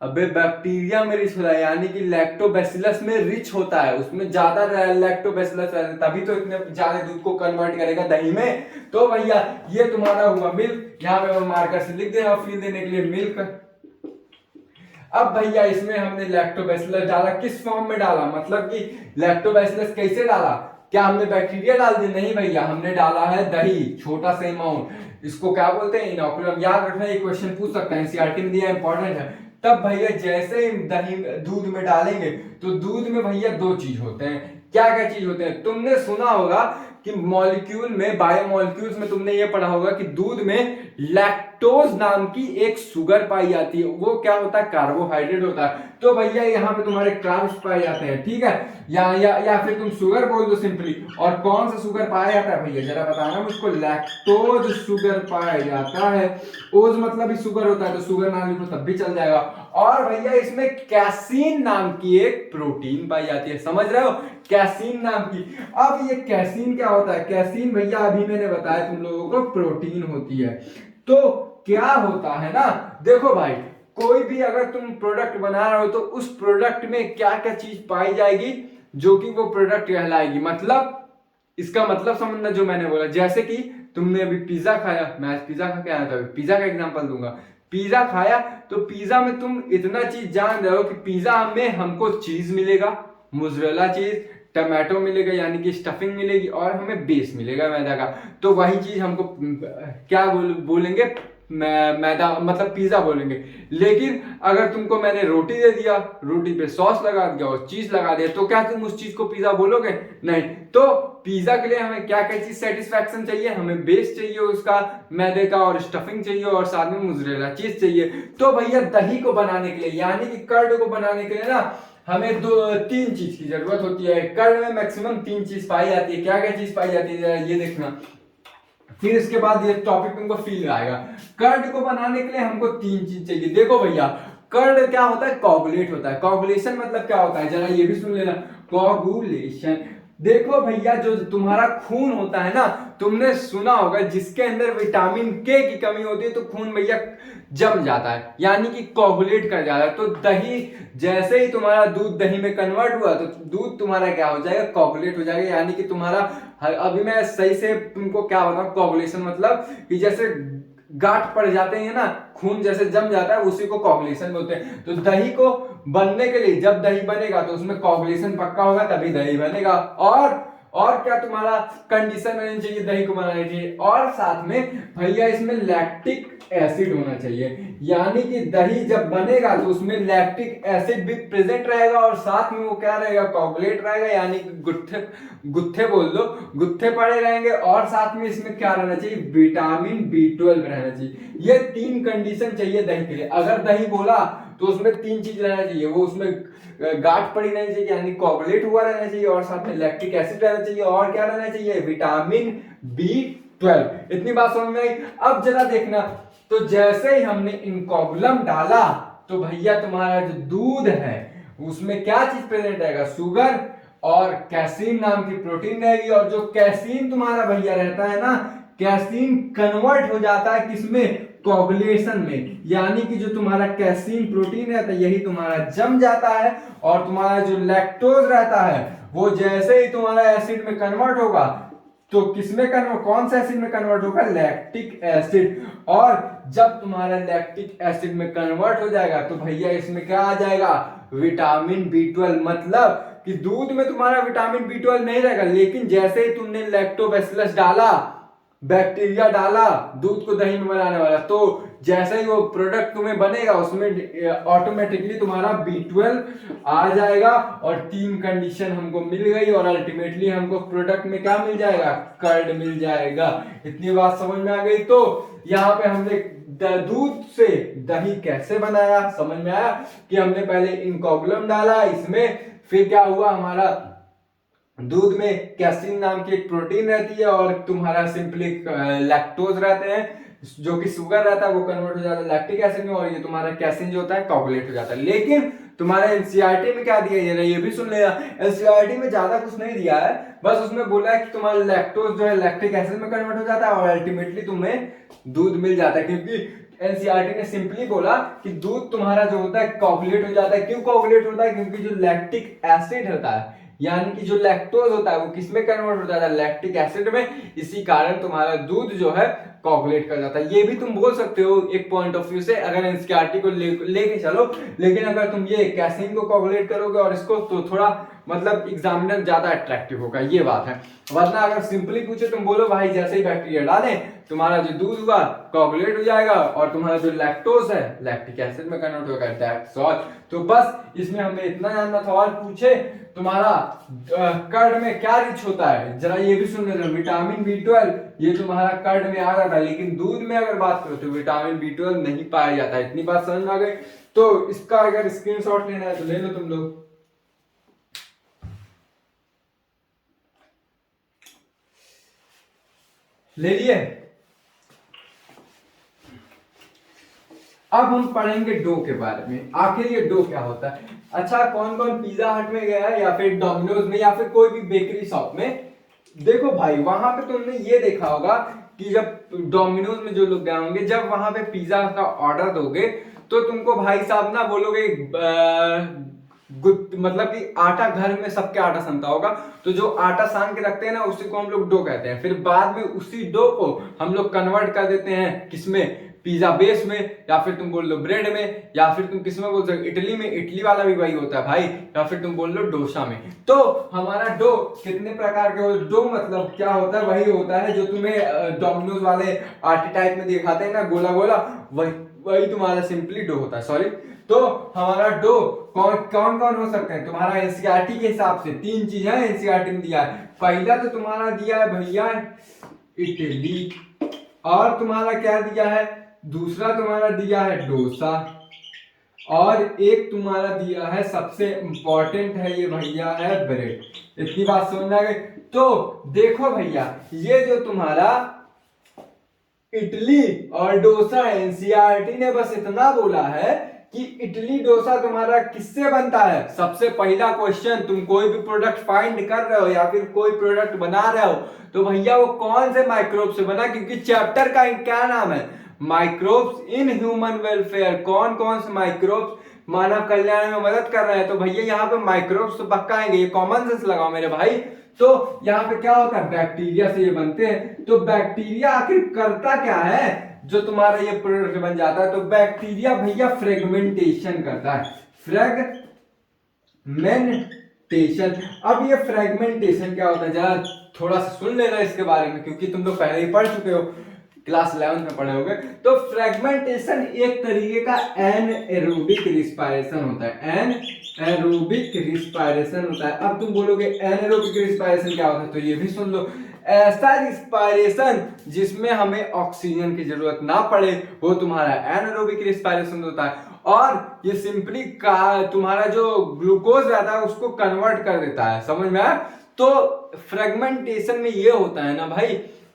बैक्टीरिया में रिच होता है, यानी कि लैक्टोबैसिलस में रिच होता है, उसमें ज्यादा लैक्टोबैसिलस रहता है, तभी तो इतने ज्यादा दूध को कन्वर्ट करेगा दही में। तो भैया ये तुम्हारा हुआ मिल्क, यहाँ पे मैं मार्कर से लिख दे रहा हूं फील देने के लिए, मिल्क। अब भैया इसमें हमने लैक्टोबैसिलस डाला, किस फॉर्म में डाला? मतलब कि लैक्टोबैसिलस कैसे डाला? क्या हमने बैक्टीरिया डाल दी? नहीं भैया, हमने डाला है दही, छोटा सा अमाउंट। इसको क्या बोलते हैं? इनोकुलम। याद रखना, ये क्वेश्चन पूछ सकता है, एनसीईआरटी में दिया, इंपॉर्टेंट है। तब भैया जैसे ही दही दूध में डालेंगे, तो दूध में भैया 2 चीज होते हैं। क्या क्या चीज होते हैं? तुमने सुना होगा कि मॉलिक्यूल में, बायोमॉलिक्यूल्स में तुमने ये पढ़ा होगा कि दूध में लैक्टोज नाम की एक शुगर पाई जाती है। वो क्या होता है? कार्बोहाइड्रेट होता है। तो भैया यहाँ पे तुम्हारे कार्ब्स पाए जाते हैं, ठीक है, या फिर तुम शुगर बोल दो सिंपली। और कौन सा शुगर पाया जाता है भैया, जरा बताना मुझको। लैक्टोज शुगर पाया जाता है। ओज मतलब ही शुगर होता है, तो शुगर नाम लिखो तब भी चल जाएगा। और भैया इसमें कैसीन नाम की एक प्रोटीन पाई जाती है, समझ रहे हो? कैसीन नाम की। अब ये कैसीन क्या होता है? कैसीन भैया अभी मैंने बताया तुम लोगों को प्रोटीन होती है। तो क्या होता है ना, देखो भाई, कोई भी अगर तुम प्रोडक्ट बना रहे हो तो उस प्रोडक्ट में क्या क्या चीज पाई जाएगी जो कि वो प्रोडक्ट कहलाएगी। मतलब इसका मतलब समझना जो मैंने बोला। जैसे कि तुमने अभी पिज्जा खाया, मैं आज पिज्जा खा के आया था, पिज्जा का एग्जांपल दूंगा। पिज्जा खाया तो पिज्जा में तुम इतना चीज जान रहे हो कि पिज्जा में हमको चीज मिलेगा, मोज़रेला चीज, टमाटो मिलेगा यानी कि स्टफिंग मिलेगी, और हमें बेस मिलेगा मैदा का। तो वही चीज हमको क्या बोलेंगे, मैदा मतलब पिज्जा बोलेंगे। लेकिन अगर तुमको मैंने रोटी दे दिया, रोटी पे सॉस लगा दिया और चीज लगा दिया, तो क्या तुम उस चीज को पिज्जा बोलोगे? नहीं। तो पिज्जा के लिए हमें क्या क्या चीज सेटिस्फैक्शन चाहिए? हमें बेस चाहिए उसका मैदे का, और स्टफिंग चाहिए, और साथ में मोज़रेला चीज चाहिए। तो भैया दही को बनाने के लिए यानी कि कर्ड को बनाने के लिए ना हमें तीन चीज की जरूरत होती है। कर्ड में मैक्सिमम तीन चीज पाई जाती है। क्या क्या चीज पाई जाती है ये देखना, फिर इसके बाद ये टॉपिक तुमको फील आएगा। कर्ड को बनाने के लिए हमको तीन चीज चाहिए। देखो भैया, कर्ड क्या होता है? कोगुलेट होता है। कोगुलेशन मतलब क्या होता है, जरा ये भी सुन लेना। कोगुलेशन, देखो भैया, जो तुम्हारा खून होता है ना, तुमने सुना होगा जिसके अंदर विटामिन के की कमी होती है तो खून भैया जम जाता है, यानी कि कोगुलेट कर जाता है। तो दही, जैसे ही तुम्हारा दूध दही में कन्वर्ट हुआ तो दूध तुम्हारा क्या हो जाएगा? कोगुलेट हो जाएगा। यानी कि तुम्हारा, अभी मैं सही से तुमको क्या बताऊं, कोगुलेशन मतलब कि जैसे गांठ पड़ जाते हैं ना, खून जैसे जम जाता है, उसी को कोगुलेशन बोलते हैं। तो दही को बनने के लिए, जब दही बनेगा तो उसमें कोगुलेशन पक्का होगा तभी दही बनेगा। और क्या तुम्हारा कंडीशन रहनी चाहिए दही को बनाने के लिए? और साथ में भैया इसमें लैक्टिक एसिड होना चाहिए। यानी कि दही जब बनेगा तो उसमें लैक्टिक एसिड भी प्रेजेंट रहेगा, और साथ में वो क्या रहेगा? कोगुलेट रहेगा, यानी कि गुत्थे गुत्थे बोल दो, गुत्थे पड़े रहेंगे। और साथ में इसमें क्या रहना चाहिए? विटामिन B12 रहना चाहिए। ये तीन कंडीशन चाहिए दही के लिए। अगर दही बोला तो उसमें तीन चीज रहना चाहिए। वो उसमें गांठ पड़ी रहनी चाहिए यानी कोगुलेट हुआ रहना चाहिए, और साथ में लैक्टिक एसिड रहना चाहिए, और क्या रहना चाहिए? Vitamin B12। इतनी बात समझ में आई? अब जरा देखना, तो जैसे ही हमने इनकोगुलम डाला तो भैया तुम्हारा जो दूध है उसमें क्या चीज प्रेजेंट रहेगा? शुगर और कैसीन नाम की प्रोटीन रहेगी। और जो कैसीन तुम्हारा भैया रहता है ना, कैसीन कन्वर्ट हो जाता है किसमें? कोगुलेशन में। यानी कि जो तुम्हारा कैसीन प्रोटीन रहता है यही तुम्हारा जम जाता है, और तुम्हारा जो लैक्टोज रहता है वो जैसे ही तुम्हारा एसिड में कन्वर्ट होगा तो किसमें कन्वर्ट, कौन सा एसिड में कन्वर्ट होगा? Lactic acid. और जब तुम्हारा लैक्टिक एसिड में कन्वर्ट हो जाएगा तो भैया इसमें क्या आ जाएगा? Vitamin B12। मतलब कि दूध में तुम्हारा विटामिन B12 नहीं रहेगा, लेकिन जैसे ही तुमने लैक्टोबैसिलस डाला, बैक्टीरिया डाला दूध को दही में बनाने वाला, तो जैसे ही वो प्रोडक्ट तुम्हें बनेगा उसमें ऑटोमेटिकली तुम्हारा B12 आ जाएगा। और तीन कंडीशन हमको मिल गई, और अल्टीमेटली हमको प्रोडक्ट में क्या मिल जाएगा? कर्ड मिल जाएगा। इतनी बात समझ में आ गई? तो यहाँ पे हमने दूध से दही कैसे बनाया समझ में आया कि हमने पहले इनकोगुलम डाला इसमें, फिर क्या हुआ, हमारा दूध में कैसीन नाम की एक प्रोटीन रहती है, और तुम्हारा सिंपली लैक्टोज रहते हैं, जो कि शुगर रहता है वो कन्वर्ट हो जाता है लैक्टिक एसिड में, और ये तुम्हारा कैसीन जो होता है कोगुलेट हो जाता है। लेकिन तुम्हारा एनसीईआरटी में क्या दिया है ये भी सुन लेना। एनसीईआरटी में ज्यादा कुछ नहीं दिया है, बस उसमें बोला है कि तुम्हारा लैक्टोज जो है लैक्टिक एसिड में कन्वर्ट हो जाता है, और अल्टीमेटली तुम्हें दूध मिल जाता है। क्योंकि एनसीईआरटी ने सिंपली बोला कि दूध तुम्हारा जो होता है कोगुलेट हो जाता है। क्यों कोगुलेट होता है? क्योंकि जो लैक्टिक एसिड होता है यानी कि जो लैक्टोज होता है वो किसमें कन्वर्ट हो जाता है? लैक्टिक एसिड में। इसी कारण तुम्हारा दूध जो है कोगुलेट कर जाता है। ये भी तुम बोल सकते हो एक पॉइंट ऑफ व्यू से, अगर एनसीईआरटी को लेके चलो। लेकिन अगर तुम ये कैसीन को कोगुलेट करोगे और इसको, तो थोड़ा मतलब एग्जामिनर ज्यादा अट्रैक्टिव होगा, ये बात है। वरना अगर सिंपली पूछे तुम बोलो भाई जैसे ही बैक्टीरिया डाले तुम्हारा जो दूध हुआ कोगुलेट हो जाएगा, और तुम्हारा जो लैक्टोज है लैक्टिक एसिड में कन्वर्ट होगा, दैट्स ऑल। तो बस इसमें हमें इतना जानना था। और पूछे तुम्हारा कर्ड में क्या रिच होता है, जरा ये भी सुन लेना। विटामिन B12, ये तुम्हारा कर्ड में आ रहा था, लेकिन दूध में अगर बात करो तो विटामिन B12 नहीं पाया जाता है। इतनी बात समझ में आ गई। तो इसका अगर स्क्रीनशॉट लेना है तो ले लो तुम लोग। ले लिए। अब हम पढ़ेंगे डो के बारे में, आखिर ये डो क्या होता है। अच्छा, कौन कौन पिज्जा हट में गया है या फिर डोमिनोज में या फिर कोई भी बेकरी शॉप में? देखो भाई, वहां पे तुमने ये देखा होगा कि जब डोमिनोज में जो लोग गए होंगे, जब वहां पे पिज्जा का ऑर्डर दोगे तो तुमको भाई साहब ना बोलोगे मतलब कि आटा, घर में सबके आटा सनता होगा, तो जो आटा सान के रखते हैं ना उसी को हम लोग डो कहते हैं। फिर बाद में उसी डो को हम लोग कन्वर्ट कर देते हैं किसमें, पिज्जा बेस में, या फिर तुम बोल लो ब्रेड में, या फिर तुम किसमें बोल सकते, इटली में, इटली वाला भी वही होता है भाई, या फिर तुम बोल लो डोसा में। तो हमारा डो कितने प्रकार के डो मतलब क्या होता है, वही होता है जो तुम्हें डोमिनोज वाले आटे टाइप में दिखाते हैं ना, गोला गोला, वही तुम्हारा सिंपली डो होता है। सॉरी, तो हमारा डो कौन कौन हो सकते हैं तुम्हारा एनसीईआरटी के हिसाब से? 3 चीज है एनसीईआरटी में दिया है। पहला तो तुम्हारा दिया है भैया इडली, और तुम्हारा क्या दिया है, दूसरा तुम्हारा दिया है डोसा, और एक तुम्हारा दिया है सबसे इंपॉर्टेंट है ये भैया है ब्रेड। इतनी बात समझ आ गई। तो देखो भैया, ये जो तुम्हारा इडली और डोसा, एनसीईआरटी ने बस इतना बोला है कि इडली डोसा तुम्हारा किससे बनता है। सबसे पहला क्वेश्चन, तुम कोई भी प्रोडक्ट फाइंड कर रहे हो या फिर कोई प्रोडक्ट बना रहे हो तो भैया वो कौन से माइक्रोब से बना, क्योंकि चैप्टर का क्या नाम है, माइक्रोब्स इन ह्यूमन वेलफेयर। कौन कौन से माइक्रोब्स मानव कल्याण में मदद कर रहे हैं, तो भैया यहाँ पे माइक्रोब्स तो पक्का आएंगे, ये कॉमन सेंस लगाओ मेरे भाई। तो यहाँ पे क्या होता है, बैक्टीरिया से ये बनते हैं। तो बैक्टीरिया आखिर करता क्या है जो तुम्हारा ये प्रोडक्ट बन जाता है, तो बैक्टीरिया भैया फ्रेगमेंटेशन करता है, फ्रेगमेंटेशन। अब ये फ्रेगमेंटेशन क्या होता है, जरा थोड़ा सा सुन लेना इसके बारे में, क्योंकि तुम लोग पहले ही पढ़ चुके हो, क्लास 11 में पढ़े होगे। तो फ्रेगमेंटेशन एक तरीके का एनएरोबिक रिस्पायरेशन होता है, एनएरोबिक रिस्पायरेशन होता है। अब तुम बोलोगे एनएरोबिक रिस्पायरेशन क्या होता है, तो ये भी सुन लो। ऐसा रिस्पायरेशन जिसमें हमें ऑक्सीजन की जरूरत ना पड़े, वो तुम्हारा एनारोबिक रिस्पायरेशन होता है। और ये सिंपली तुम्हारा जो ग्लूकोज रहता है उसको कन्वर्ट कर देता है, समझ में आया। तो फ्रेगमेंटेशन में ये होता है ना भाई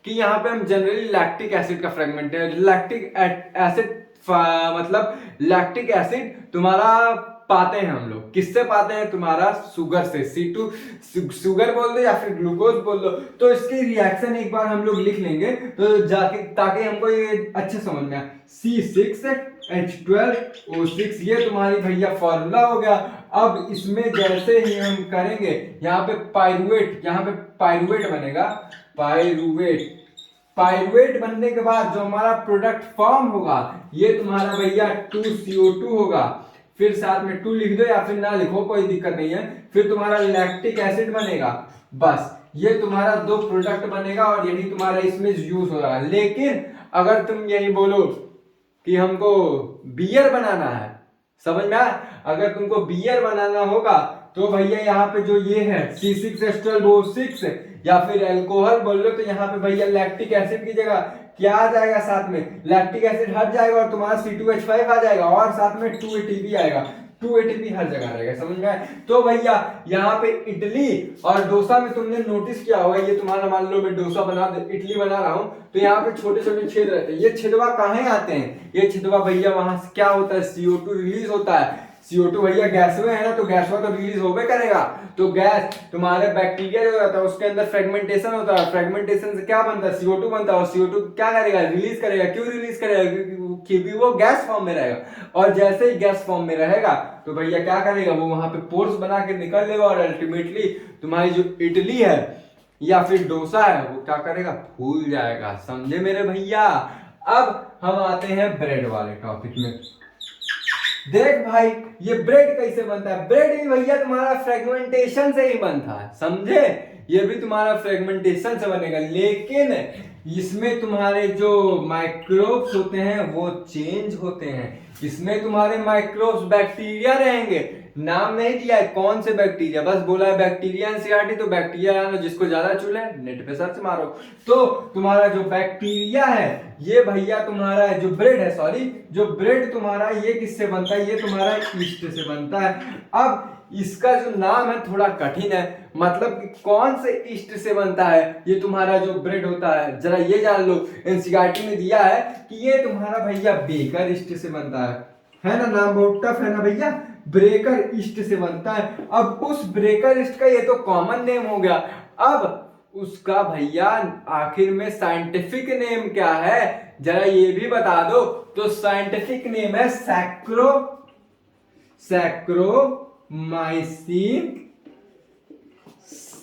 कि यहाँ पे हम जनरली लैक्टिक एसिड का फ्रेगमेंट, लैक्टिक एसिड मतलब लैक्टिक एसिड तुम्हारा पाते हैं हम लोग, किससे पाते हैं, तुम्हारा शुगर से, C2 शुगर बोल दो या फिर ग्लूकोज बोल दो। तो इसकी रिएक्शन एक बार हम लोग लिख लेंगे तो जाके, ताकि हमको ये अच्छे समझ में आए। C6H12O6 ये तुम्हारी भैया फॉर्मूला हो गया। अब इसमें जैसे ही हम करेंगे, यहाँ पे पाइरुवेट बनेगा, पाइरुवेट बनने के बाद जो हमारा प्रोडक्ट फॉर्म होगा ये तुम्हारा भैया 2CO2 होगा। फिर साथ में 2 लिख दो या फिर ना लिखो, कोई दिक्कत नहीं है। फिर तुम्हारा लैक्टिक एसिड बनेगा, बस ये तुम्हारा 2 प्रोडक्ट बनेगा और यही तुम्हारा इसमें यूज होगा। लेकिन अगर तुम यही बोलो कि हमको बियर बनाना है, समझ में आया, अगर तुमको बियर बनाना होगा तो भैया यहाँ पे जो ये है C6H12O6 या फिर अल्कोहल बोल लो, तो यहाँ पे भैया लैक्टिक एसिड की जगह क्या आ जाएगा, साथ में लैक्टिक एसिड हट जाएगा और तुम्हारा C2H5 आ जाएगा और साथ में 2 ATP आएगा। 2 ATP हर जगह रहेगा, समझ में आए। तो भैया यहाँ पे इडली और डोसा में तुमने नोटिस किया होगा, ये तुम्हारा मान लो मैं डोसा इडली बना रहा हूँ तो यहाँ पे छोटे छोटे छेद रहते हैं। ये छेदवा कहाँ आते हैं, ये छेदवा भैया वहां से क्या होता है, CO2 रिलीज होता है। CO2 भैया गैस में है ना, तो गैस तो रिलीज होबे करेगा। तो गैस तुम्हारे बैक्टीरिया जो रहता है उसके अंदर फ्रेगमेंटेशन होता है, फ्रेगमेंटेशन से क्या बनता है, CO2 बनता है, और CO2 क्या करेगा, रिलीज करेगा। क्यों रिलीज करेगा, क्योंकि वो गैस फॉर्म में रहेगा। और जैसे ही गैस फॉर्म में रहेगा तो भैया क्या करेगा, वो वहां पे पोर्स बना के निकल लेगा और अल्टीमेटली तुम्हारी जो इडली है या फिर डोसा है वो क्या करेगा, फूल जाएगा। समझे मेरे भैया। अब हम आते हैं ब्रेड वाले टॉपिक में। देख भाई, ये ब्रेड कैसे बनता है, ब्रेड भी भैया तुम्हारा फ्रेगमेंटेशन से ही बनता है, समझे। ये भी तुम्हारा फ्रेगमेंटेशन से बनेगा, लेकिन इसमें तुम्हारे जो माइक्रोब्स होते हैं वो चेंज होते हैं। इसमें तुम्हारे माइक्रोब्स बैक्टीरिया रहेंगे, नाम नहीं दिया है कौन से बैक्टीरिया, बस बोला है बैक्टीरिया एनसीईआरटी, तो बैक्टीरिया जानो, जिसको ज्यादा चूल है नेट पे सर्च मारो। तो तुम्हारा जो बैक्टीरिया है ये भैया तुम्हारा जो ब्रेड है, सॉरी जो ब्रेड तुम्हारा ये किससे बनता है, ये तुम्हारा ईस्ट से बनता है। अब इसका जो नाम है थोड़ा कठिन है, मतलब कि कौन से ईस्ट से बनता है ये तुम्हारा जो ब्रेड होता है, जरा ये जान लो, एनसीईआरटी में दिया है कि ये तुम्हारा भैया बेकर ईस्ट से बनता है ना, नाम बहुत टफ है ना भैया, ब्रेकर ईस्ट से बनता है। अब उस ब्रेकर ईस्ट का ये तो कॉमन नेम हो गया, अब उसका भैया आखिर में साइंटिफिक नेम क्या है जरा ये भी बता दो। तो साइंटिफिक नेम है सैक्रोमाइसिन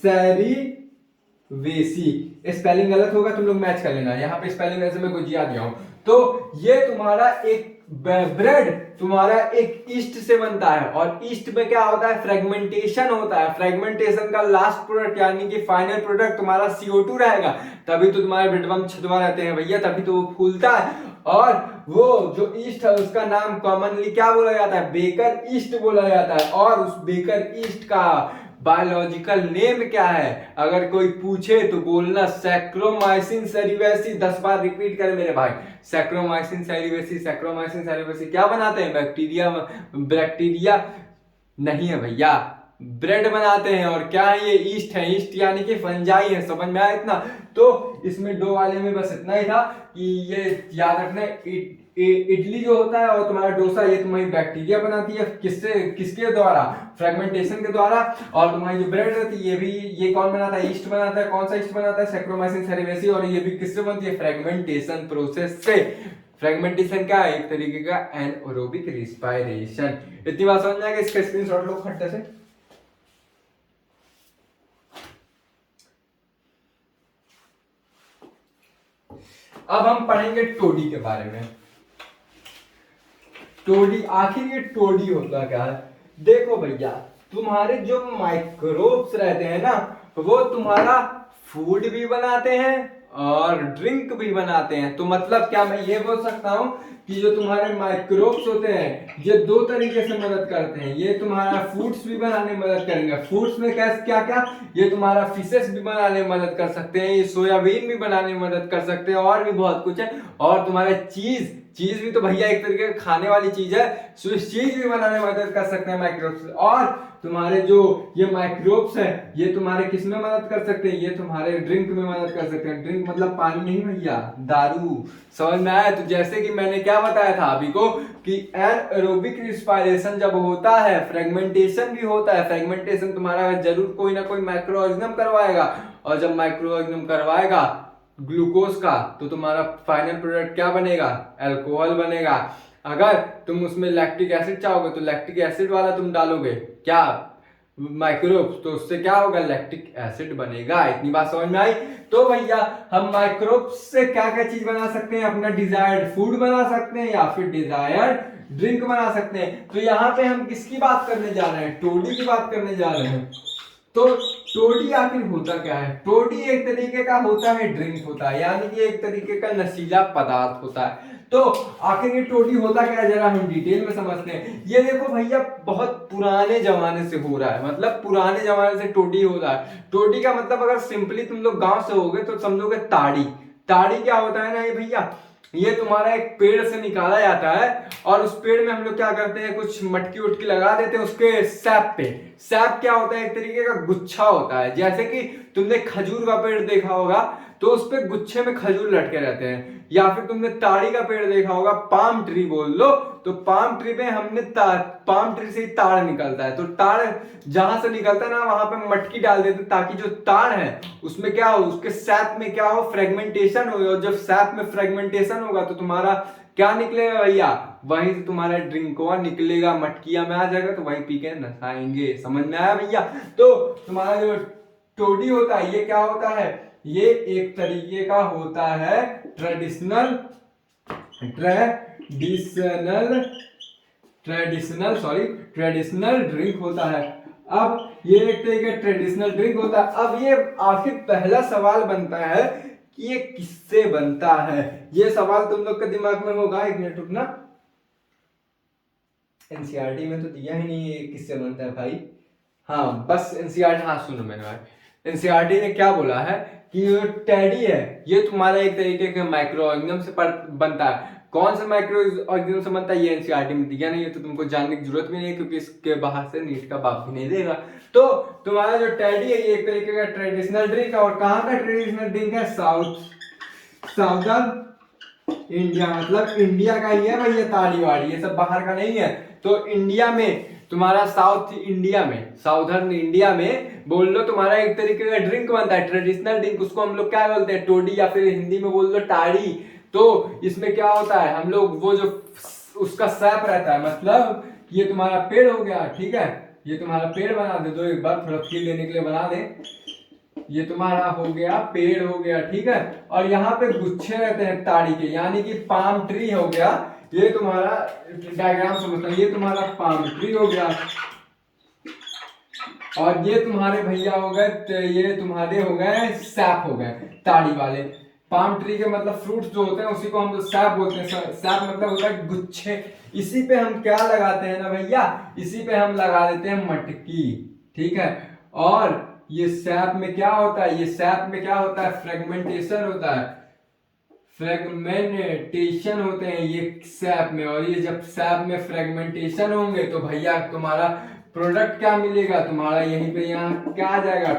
सेरिवेसी। स्पेलिंग गलत होगा तुम लोग मैच कर लेना, यहाँ पे स्पेलिंग ऐसे मैं गुजिया दिया हूं। तो ये तुम्हारा एक ब्रेड तुम्हारा एक ईस्ट से बनता है, और ईस्ट में क्या होता है, फ्रेगमेंटेशन होता है। फ्रेगमेंटेशन का लास्ट प्रोडक्ट यानी कि फाइनल प्रोडक्ट तुम्हारा CO2 रहेगा, तभी तो तुम्हारे ब्रेड बम छुटवा रहते हैं भैया, तभी तो वो फूलता है। और वो जो ईस्ट है उसका नाम कॉमनली क्या बोला जाता है, बेकर ईस्ट बोला जाता है। और उस बेकर ईस्ट का बायोलॉजिकल नेम क्या है, अगर कोई पूछे तो बोलना सैक्रोमाइसिन सेरिवेसी। 10 बार रिपीट करें मेरे भाई, सैक्रोमाइसिन सेरिवेसी, सैक्रोमाइसिन सेरिवेसी। क्या बनाते हैं, बैक्टीरिया नहीं है भैया, ब्रेड बनाते हैं। और क्या है ये, ईस्ट है, ईस्ट यानी कि फंजाई है, समझ में आया इतना। तो इसमें दो वाले में बस इतना ही था कि ये याद रखना, इडली जो होता है और तुम्हारा डोसा ये तुम्हारी बैक्टीरिया बनाती है, किसके द्वारा, फ्रेगमेंटेशन के द्वारा। और तुम्हारी जो ब्रेड रहती है ये भी, ये कौन बनाता है, ईस्ट बनाता है। कौन सा ईस्ट बनाता है, सैक्रोमाइसिन सेरिवेसी। और ये भी किससे बनती है, फ्रेगमेंटेशन प्रोसेस से। फ्रेगमेंटेशन क्या है, एक तरीके का एनारोबिक रिस्पायरेशन। इतनी बात समझ में आएगा, इसका स्क्रीनशॉट लो खट्टे से। अब हम पढ़ेंगे टोडी के बारे में। टोडी, आखिर ये टोडी होता क्या है, देखो भैया तुम्हारे जो माइक्रोब्स रहते हैं ना, वो तुम्हारा फूड भी बनाते हैं और ड्रिंक भी बनाते हैं। तो मतलब क्या मैं ये बोल सकता हूं कि जो तुम्हारे माइक्रोब्स होते हैं ये दो तरीके से मदद करते हैं। ये तुम्हारा फूड्स भी बनाने में मदद करेंगे। फूड्स में क्या क्या, ये तुम्हारा फिशेस भी बनाने में मदद कर सकते हैं, ये सोयाबीन भी बनाने में मदद कर सकते हैं, और भी बहुत कुछ है। और तुम्हारा चीज भी तो भैया एक तरीके का खाने वाली चीज है, स्विस चीज भी बनाने में मदद कर सकते हैं माइक्रोब्स। और तुम्हारे जो ये माइक्रोब्स है ये तुम्हारे किस में मदद कर सकते हैं, ये तुम्हारे ड्रिंक में मदद कर सकते हैं। ड्रिंक मतलब पानी नहीं भैया, दारू, समझ में आया। तो जैसे कि मैंने क्या बताया था अभी को कि एनारोबिक रिस्पायरेशन जब होता है, फ्रेगमेंटेशन भी होता है। फ्रेगमेंटेशन तुम्हारा जरूर कोई ना कोई माइक्रो ऑर्गेनिज्म करवाएगा, और जब माइक्रो ऑर्गेनिज्म करवाएगा ग्लूकोज का, तो तुम्हारा फाइनल प्रोडक्ट क्या बनेगा, अल्कोहल बनेगा। अगर तुम उसमें लैक्टिक एसिड चाहोगे तो लैक्टिक एसिड वाला तुम डालोगे क्या, माइक्रोब्स, तो उससे क्या होगा, लैक्टिक एसिड बनेगा। इतनी बात समझ में आई। तो भैया हम माइक्रोब्स से क्या क्या चीज बना सकते हैं, अपना डिजायर्ड फूड बना सकते हैं या फिर डिजायर्ड ड्रिंक बना सकते हैं। तो यहाँ पे हम किसकी बात करने जा रहे हैं, टोडी की बात करने जा रहे हैं। तो टोडी आखिर होता क्या है, टोडी एक तरीके का होता है ड्रिंक होता है, यानी कि एक तरीके का नशीला पदार्थ होता है। तो आखिर ये टोडी होता क्या है जरा हम डिटेल में समझते हैं। ये देखो भैया बहुत पुराने जमाने से हो रहा है, मतलब पुराने जमाने से टोडी हो रहा है। टोडी का मतलब अगर सिंपली तुम लोग गांव से होगे तो समझोगे ताड़ी। ताड़ी क्या होता है ना ये भैया, ये तुम्हारा एक पेड़ से निकाला जाता है, और उस पेड़ में हम लोग क्या करते हैं, कुछ मटकी उटकी लगा देते हैं उसके सैप पे। सैप क्या होता है, एक तरीके का गुच्छा होता है। जैसे कि तुमने खजूर का पेड़ देखा होगा तो उस पे गुच्छे में खजूर लटके रहते हैं, या फिर तुमने ताड़ी का पेड़ देखा होगा, पाम ट्री बोल लो, तो पाम ट्री पे हमने पाम ट्री से ताड़ निकलता है। तो ताड़ जहां से निकलता है ना वहां पे मटकी डाल देते ताकि जो ताड़ है उसमें क्या हो, उसके सैप में क्या हो, फ्रेगमेंटेशन हो। और जब सैप में फ्रेगमेंटेशन होगा तो तुम्हारा क्या निकलेगा भैया, वहीं से तुम्हारा ड्रिंकवा निकलेगा, मटकिया में आ जाएगा, तो वहीं पी के नसाएंगे। समझ में आया भैया। तो तुम्हारा जो टोडी होता है ये क्या होता है, ये एक तरीके का होता है ट्रेडिशनल ड्रिंक होता है। अब ये एक तरीके ट्रेडिशनल ड्रिंक होता है। अब ये आखिर पहला सवाल बनता है कि ये किससे बनता है। ये सवाल तुम लोग के दिमाग में होगा, एक मिनट रुकना। एनसीईआरटी में तो दिया ही नहीं है किससे बनता है भाई। हाँ बस एनसीईआरटी, हाँ सुनो मेरे भाई, एनसीईआरटी ने क्या बोला है कि ये टेडी है, ये तुम्हारा एक तरीके के माइक्रो ऑर्गेनिज्म से बनता है। कौन सा माइक्रो ऑर्गेनिज्म से बनता है ये एनसीईआरटी में दिया नहीं है, तो तुमको जानने की जरूरत भी नहीं है, क्योंकि इसके बाहर से नीट का बाप भी नहीं देगा। तो तुम्हारा जो टेडी है ये एक तरीके का ट्रेडिशनल ड्रिंक है, और कहाँ का ट्रेडिशनल ड्रिंक है, साउदर्न इंडिया, मतलब इंडिया का ही है भाई ये ताड़ी वाड़ी, ये सब बाहर का नहीं है। तो इंडिया में तुम्हारा साउथ इंडिया में, साउदर्न इंडिया में बोल लो तुम्हारा एक तरीके का ड्रिंक बनता है, ट्रेडिशनल ड्रिंक, उसको हम लोग क्या बोलते हैं, टोडी, या फिर हिंदी में बोल लो टाड़ी। तो इसमें क्या होता है, हम लोग वो जो उसका सैप रहता है, मतलब ये तुम्हारा पेड़ हो गया, ठीक है, ये तुम्हारा पेड़ बना दे दो एक बार, थोड़ा फील देने के लिए बना दे, ये तुम्हारा हो गया पेड़ हो गया, ठीक है, और यहाँ पे गुच्छे रहते हैं ताड़ी के, यानी कि पाम ट्री हो गया, ये तुम्हारा डायग्राम समझता है, ये तुम्हारा पाम ट्री हो गया, और ये तुम्हारे भैया हो गए, ये तुम्हारे हो गए सैप हो गए ताड़ी वाले। पाम ट्री के मतलब फ्रूट्स जो होते हैं उसी को हम लोग सैप बोलते हैं, सैप मतलब होता है गुच्छे। इसी पे हम क्या लगाते हैं ना भैया, इसी पे हम लगा देते हैं मटकी, ठीक है। और ये सैप में क्या होता है, ये सैप में क्या होता है, फ्रेगमेंटेशन होता है, फ्रेगमेंटेशन होते हैं ये सैप में, और ये जब सैप में फ्रेगमेंटेशन होंगे तो भैया तुम्हारा प्रोडक्ट क्या मिलेगा, तुम्हारा यहीं पे यहाँ क्या आ जाएगा,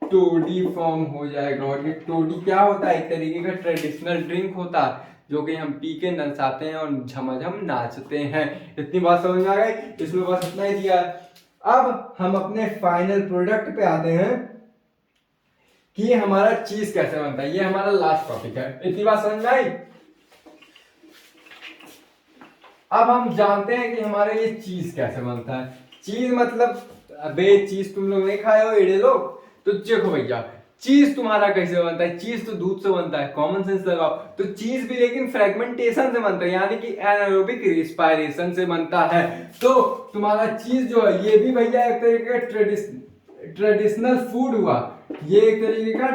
टोडी फॉर्म हो जाएगा। और ये टोडी क्या होता है, एक तरीके का ट्रेडिशनल ड्रिंक होता है जो कि हम पी के नचाते हैं और झमाझम नाचते हैं। इतनी बात समझ में आ गई, इसमें बस इतना ही दिया है। अब हम अपने फाइनल प्रोडक्ट पे आते हैं कि हमारा चीज कैसे बनता है, ये हमारा लास्ट टॉपिक है। इतनी बात समझ में आई। अब हम जानते हैं कि हमारा ये चीज कैसे बनता है। चीज मतलब, अबे चीज तुम लोग नहीं खाए हो एड़े लोग, तो देखो भैया चीज तुम्हारा कैसे बनता है, चीज तो दूध से बनता है, कॉमन सेंस लगाओ। तो चीज भी लेकिन फ्रेगमेंटेशन से बनता है, यानी कि एनारोबिक रिस्पायरेशन से बनता है। तो तुम्हारा चीज जो है ये भी भैया एक तरीके का ट्रेडिशनल फूड हुआ, ये एक तरीके का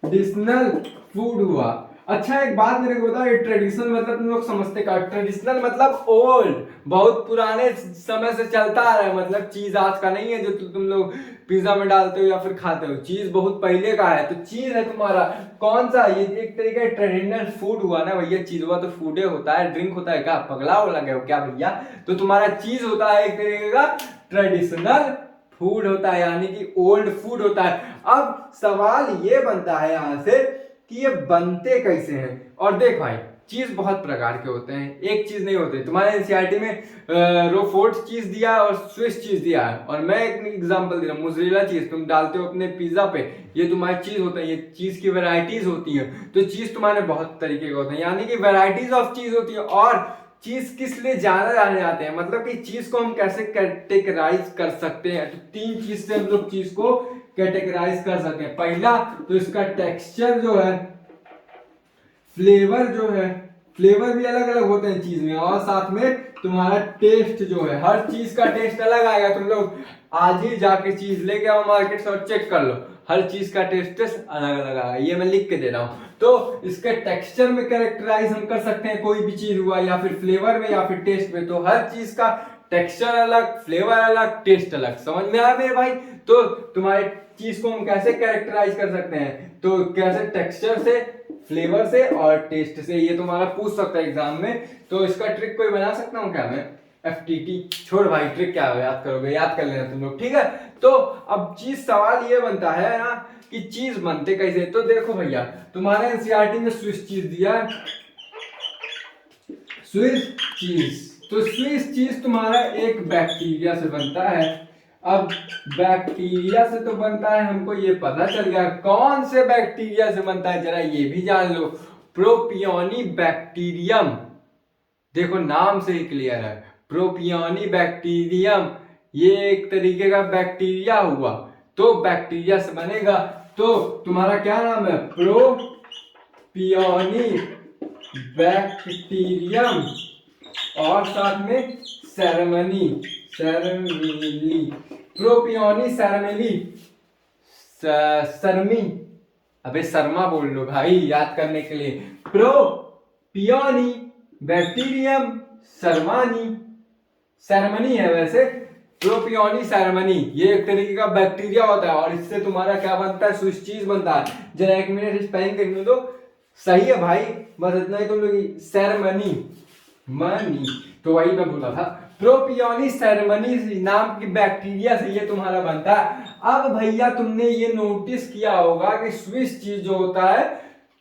ट्रेडिशनल फूड हुआ। अच्छा एक बात मेरे को बताओ, ये ट्रेडिशनल मतलब तुम लोग समझते का, ट्रेडिशनल मतलब ओल्ड, बहुत पुराने समय से चलता आ रहा है, मतलब चीज आज का नहीं है जो तुम लोग पिज्जा में डालते हो या फिर खाते हो, चीज बहुत पहले का है। तो चीज है तुम्हारा कौन सा, ये एक तरीके का ट्रेडिशनल फूड हुआ ना भैया। चीज हुआ तो फूड होता है, ड्रिंक होता है क्या, पगला हो लगे हो क्या भैया। तो तुम्हारा चीज होता है एक तरीके का ट्रेडिशनल फूड होता है, यानी कि ओल्ड फूड होता है। अब सवाल ये बनता है यहां से कि ये बनते कैसे हैं। और देख भाई चीज बहुत प्रकार के होते हैं, एक चीज नहीं होते। तुम्हारे एनसीईआरटी में रोफोर्ट चीज दिया है और स्विस चीज दिया है, और मैं एक एग्जांपल दे रहा हूँ, मोज़रेला चीज तुम डालते हो अपने पिज्जा पे, ये तुम्हारी चीज होता है, ये चीज की वैरायटीज होती है। तो चीज तुम्हारे बहुत तरीके के होते हैं, यानी कि वैरायटीज ऑफ चीज होती है। और चीज किस लिए ज्यादा जाने जाते हैं, मतलब कि चीज को हम कैसे कैटेगराइज कर सकते हैं। तो तीन चीज से हम लोग चीज को कैटेगराइज कर सकते हैं। पहला तो इसका टेक्सचर जो है, फ्लेवर जो है, फ्लेवर भी अलग अलग होते हैं चीज में, और साथ में तुम्हारा टेस्ट जो है, हर चीज का टेस्ट अलग आएगा। तुम लोग आज ही जाके चीज लेके आओ मार्केट से और चेक कर लो, हर चीज का टेस्ट अलग अलग आएगा। ये मैं लिख के दे रहा हूँ। तो इसके टेक्सचर में कैरेक्टराइज हम कर सकते हैं, कोई भी चीज हुआ, या फिर फ्लेवर में, या फिर टेस्ट में। तो हर चीज का टेक्सचर अलग, फ्लेवर अलग, टेस्ट अलग। समझ में आया मेरे भाई। तो तुम्हारे चीज को हम कैसे कैरेक्टराइज कर सकते हैं, तो कैसे, टेक्सचर से, फ्लेवर से और टेस्ट से। ये तुम्हारा पूछ सकता है एग्जाम में। तो इसका ट्रिक कोई बना सकता हूँ क्या मैं, एफटीटी छोड़ भाई, ट्रिक क्या है याद करोगे, याद कर लेना तुम लोग, ठीक है। तो अब चीज सवाल ये बनता है ना कि चीज बनते कैसे। तो देखो भैया तुम्हारे एनसीईआरटी में स्विस चीज दिया है, स्विस चीज। तो स्विस चीज तुम्हारा एक बैक्टीरिया से बनता है। अब बैक्टीरिया से तो बनता है, हमको ये पता चल गया। कौन से बैक्टीरिया से बनता है जरा ये भी जान लो, प्रोपियोनी बैक्टीरियम। देखो नाम से ही क्लियर है, प्रोपियोनी बैक्टीरियम, ये एक तरीके का बैक्टीरिया हुआ। तो बैक्टीरिया से बनेगा। तो तुम्हारा क्या नाम है, प्रोपियोनी बैक्टीरियम, और साथ में सेरेमनी, सेरेमिली, प्रोपियोनी सेरेमिली, सरमी, अबे शर्मा बोल लो भाई याद करने के लिए। प्रोपियोनी बैक्टीरियम शर्मानी सेरेमनी है वैसे, प्रोपियोनी सेरेमनी, ये एक तरीके का बैक्टीरिया होता है और इससे तुम्हारा क्या बनता है, स्विस चीज बनता है। जरा एक मिनट स्पेलिंग देखने दो, सही है भाई, बस इतना ही तुम लोग, सेरेमनी मनी, तो वही मैं बोला था, प्रोपियोनी सेरेमनी नाम की बैक्टीरिया से ये तुम्हारा बनता है। अब भैया तुमने ये नोटिस किया होगा कि स्विस चीज जो होता है,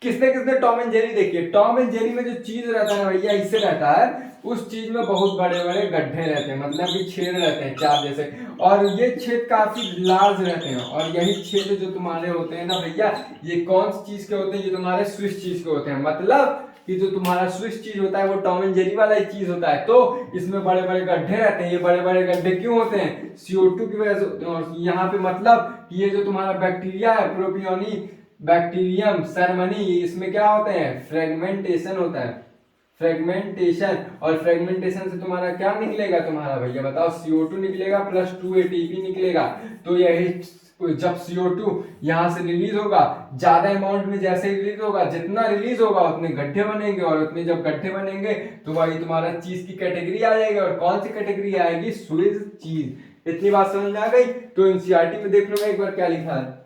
किसने किसने टॉम एंड जेरी देखी है, टॉम एंड जेरी में जो चीज रहता है भैया इससे रहता है, उस चीज में बहुत बड़े बड़े गड्ढे रहते हैं, मतलब कि छेद रहते हैं चार जैसे, और ये छेद काफी लार्ज रहते हैं, और यही छेद जो तुम्हारे होते हैं ना भैया, ये कौन सी चीज के होते हैं, ये तुम्हारे स्विस चीज के होते हैं। मतलब कि जो तुम्हारा स्विस चीज होता है वो टॉम एंड जेरी वाला ही चीज होता है, तो इसमें बड़े बड़े गड्ढे रहते हैं। ये बड़े बड़े गड्ढे क्यों होते हैं, CO2 की वजह से। और यहाँ पे मतलब कि ये जो तुम्हारा बैक्टीरिया है, प्रोपियोनी बैक्टीरियम सेरेमनी, इसमें क्या होते हैं, फ्रेगमेंटेशन होता है, फ्रेगमेंटेशन। और फ्रेगमेंटेशन से तुम्हारा क्या निकलेगा, तुम्हारा भैया बताओ, CO2 निकलेगा प्लस 2 ATP निकलेगा। तो यही जब CO2 यहाँ से रिलीज होगा, ज्यादा अमाउंट में जैसे रिलीज होगा, जितना रिलीज होगा उतने गड्ढे बनेंगे, और उतने जब गड्ढे बनेंगे तो वही तुम्हारा चीज की कैटेगरी आ जाएगी। और कौन सी कैटेगरी आएगी, स्विस चीज। इतनी बात समझ में आ गई। तो एनसीईआरटी में देख लो एक बार क्या लिखा है।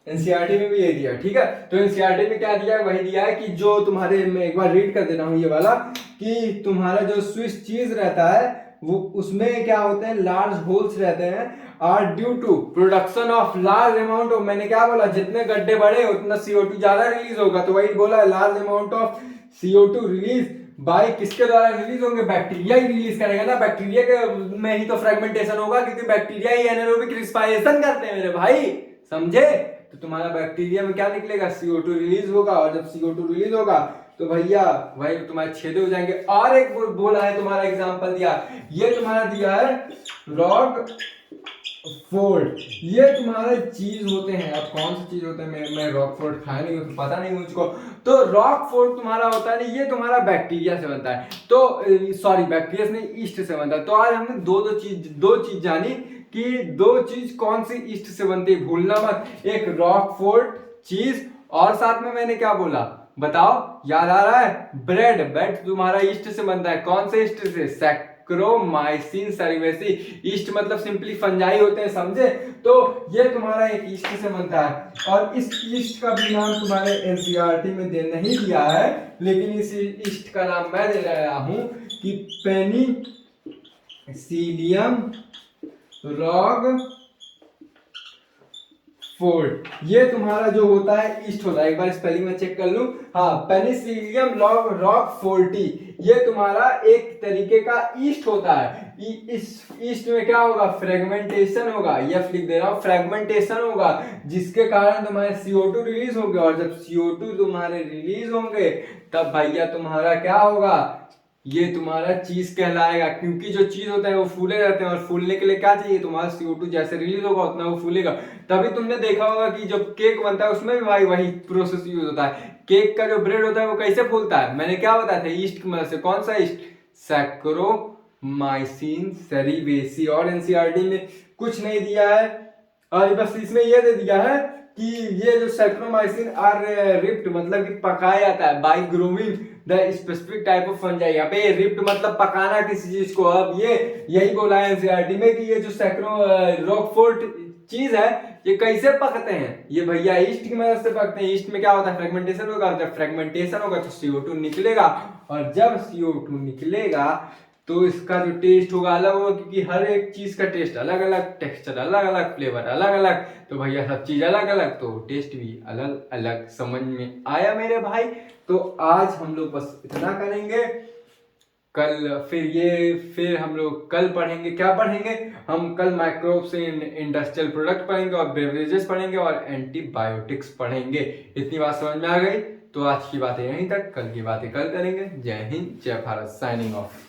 एनसीईआरटी में भी ये दिया, ठीक है। तो एनसीईआरटी में क्या दिया है, वही दिया है कि जो तुम्हारे, मैं एक बार रीड कर दे रहा हूं ये वाला, कि तुम्हारा जो स्विस चीज रहता है वो, उसमें क्या होते हैं, लार्ज होल्स रहते हैं, are due to production of large amount of, मैंने क्या बोला, जितने गड्ढे बड़े उतना CO2 ज्यादा रिलीज होगा, तो वही बोला large amount of CO2 release by, किसके द्वारा रिलीज होंगे, बैक्टीरिया ही रिलीज करेगा ना, बैक्टीरिया के में ही तो फ्रेगमेंटेशन होगा, क्योंकि बैक्टीरिया ही एनारोबिक रिस्पायरेशन करते हैं मेरे भाई, समझे। तो तुम्हारा बैक्टीरिया में क्या निकलेगा, CO2 रिलीज होगा, और जब CO2 रिलीज होगा तो भैया वही तुम्हारे छेदे हो जाएंगे। और एक बोला है तुम्हारा एग्जांपल दिया, ये तुम्हारा दिया है रॉक फोर्ड, ये तुम्हारे चीज होते हैं। अब कौन सी चीज होते हैं, मैं रॉक फोर्ड खाया नहीं हूं तो पता नहीं मुझको। तो रॉक फोर्ड तुम्हारा होता है, ये तुम्हारा बैक्टीरिया से बनता है, तो सॉरी बैक्टीरिया से नहीं, ईस्ट से बनता है। तो आज हमने दो चीज जानी कि दो चीज कौन सी ईस्ट से बनती है, भूलना मत, एक रॉक फोर्ड चीज, और साथ में मैंने क्या बोला बताओ, याद आ रहा है, ब्रेड तुम्हारा ईस्ट से बनता है। कौन से ईस्ट से, सैक्रोमाइसिन सेरेवेसी, ईस्ट मतलब सिंपली फंजाई होते हैं, समझे। तो ये तुम्हारा एक ईस्ट से बनता है, और इस ईस्ट का भी नाम तुम्हारे एनसीईआरटी में नहीं दिया है, लेकिन इस ईस्ट का नाम मैं दे रहा हूं कि पेनिसिलियम रॉक फोर्ड। ये तुम्हारा जो होता है ईस्ट होता है, एक बार स्पेलिंग में चेक कर लूं, हाँ, पेनिसिलियम रॉक फोर्टी, ये तुम्हारा एक तरीके का ईस्ट होता है। इस ईस्ट में क्या होगा, फ्रेगमेंटेशन होगा, ये लिख दे रहा हूं, फ्रेगमेंटेशन होगा, जिसके कारण तुम्हारे CO2 रिलीज होंगे, और जब CO2 तुम्हारे रिलीज होंगे तब भैया तुम्हारा क्या होगा, ये तुम्हारा चीज कहलाएगा। क्योंकि जो चीज होता है वो फूले रहते हैं, और फूलने के लिए क्या चाहिए, तुम्हारा CO2 जैसे रिलीज होगा उतना वो फूलेगा। तभी तुमने देखा होगा कि जब केक बनता है उसमें भी भाई वही प्रोसेस यूज होता है। केक का जो ब्रेड होता है वो कैसे फूलता है, मैंने क्या बताया था, ईस्ट की मदद से। कौन सा ईस्ट, सैक्रोमाइसिन सेरेवेसी। और एनसीईआरटी में कुछ नहीं दिया है, और बस इसमें यह दे दिया है कि ये जो सैक्रोमाइसिन आर रिप्ट, मतलब कि पकाया जाता है by growing the specific type of fungi. यहाँ पे रिप्ट मतलब पकाना किसी चीज को। अब ये यही बोला है एनसीईआरटी में कि ये जो रॉकफोर्ट चीज है ये कैसे पकते हैं, ये भैया ईस्ट की मदद से पकते हैं। ईस्ट में क्या होता है, फ्रेगमेंटेशन होगा, जब फ्रेगमेंटेशन होगा तो CO2 निकलेगा, और जब CO2 निकलेगा तो इसका जो टेस्ट होगा अलग होगा, क्योंकि हर एक चीज का टेस्ट अलग अलग, टेक्सचर अलग अलग, फ्लेवर अलग अलग, तो भैया सब चीज अलग अलग, तो टेस्ट भी अलग अलग। समझ में आया मेरे भाई। तो आज हम लोग बस इतना करेंगे, कल फिर हम लोग कल पढ़ेंगे, क्या पढ़ेंगे हम कल, माइक्रोब्स इन इंडस्ट्रियल प्रोडक्ट पढ़ेंगे, और बेवरेजेस पढ़ेंगे, और एंटीबायोटिक्स पढ़ेंगे। इतनी बात समझ में आ गई। तो आज की बातें यहीं तक, कल की बातें कल करेंगे। जय हिंद, जय भारत, साइनिंग ऑफ।